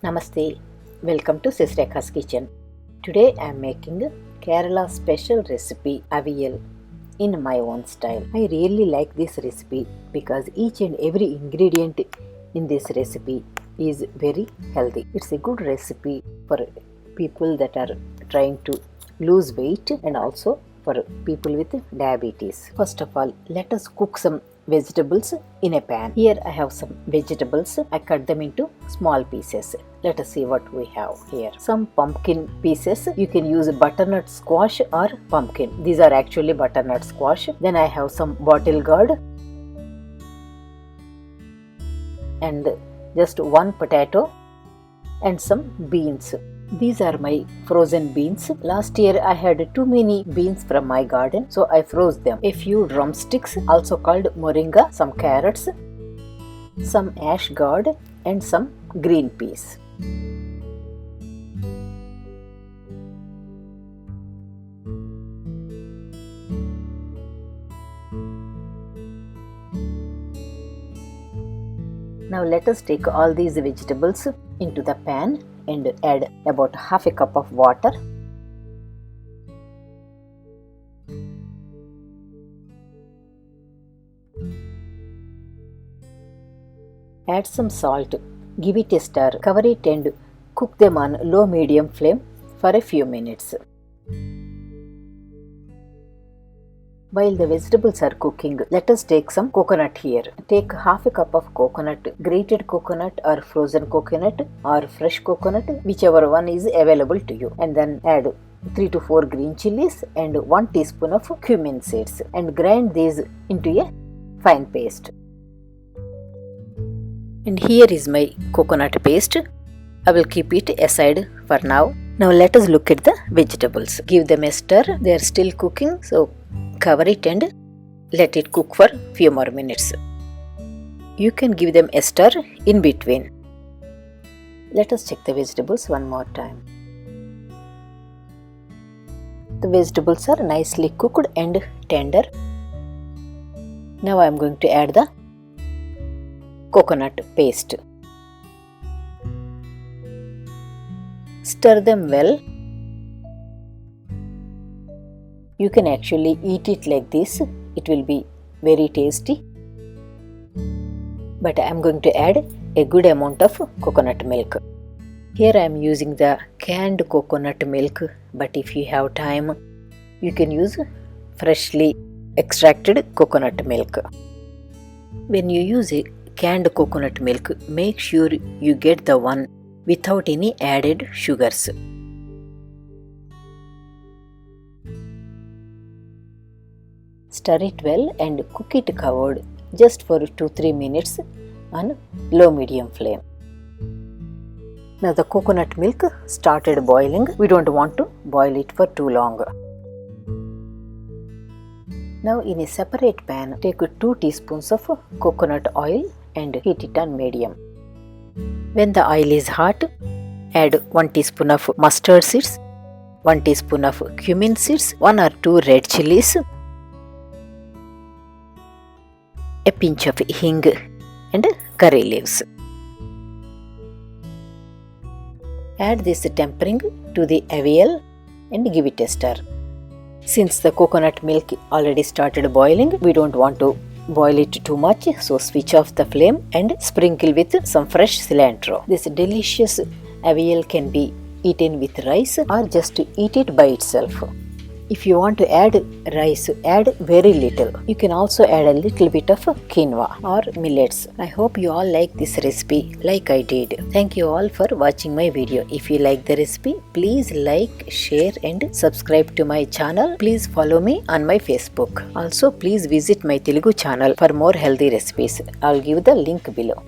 Namaste, welcome to Sisreka's Kitchen. Today I am making Kerala special recipe Avial in my own style. I really like this recipe because each and every ingredient in this recipe is very healthy. It's a good recipe for people that are trying to lose weight and also for people with diabetes. First of all, let us cook some vegetables in a pan. Here I have some vegetables. I cut them into small pieces. Let us see what we have here. Some pumpkin pieces. You can use butternut squash or pumpkin. These are actually butternut squash. Then I have some bottle gourd and just one potato and some beans. These are my frozen beans. Last year I had too many beans from my garden, so I froze them. A few drumsticks, also called moringa, some carrots, some ash gourd and some green peas. Now let us take all these vegetables into the pan and add about half a cup of water. Add some salt, give it a stir, cover it and cook them on low-medium flame for a few minutes. While the vegetables are cooking, let us take some coconut here. Take half a cup of coconut, grated coconut or frozen coconut or fresh coconut, whichever one is available to you. And then add 3 to 4 green chilies and 1 teaspoon of cumin seeds and grind these into a fine paste. And here is my coconut paste. I will keep it aside for now. Now let us look at the vegetables. Give them a stir. They are still cooking, so cover it and let it cook for few more minutes. You can give them a stir in between. Let us check the vegetables one more time. The vegetables are nicely cooked and tender. Now I am going to add the coconut paste. Stir them well. You can actually eat it like this. It will be very tasty. But I am going to add a good amount of coconut milk. Here I am using the canned coconut milk, but if you have time, you can use freshly extracted coconut milk. When you use a canned coconut milk, make sure you get the one without any added sugars. Stir it well and cook it covered just for 2-3 minutes on low-medium flame. Now the coconut milk started boiling. We don't want to boil it for too long. Now in a separate pan, take 2 teaspoons of coconut oil and heat it on medium. When the oil is hot, add 1 teaspoon of mustard seeds, 1 teaspoon of cumin seeds, 1 or 2 red chilies, a pinch of hing and curry leaves. Add this tempering to the avial and give it a stir. Since the coconut milk already started boiling, we don't want to boil it too much, so switch off the flame and sprinkle with some fresh cilantro. This delicious avial can be eaten with rice or just eat it by itself. If you want to add rice, add very little. You can also add a little bit of quinoa or millets. I hope you all like this recipe like I did. Thank you all for watching my video. If you like the recipe, please like, share and subscribe to my channel. Please follow me on my Facebook. Also, please visit my Telugu channel for more healthy recipes. I'll give the link below.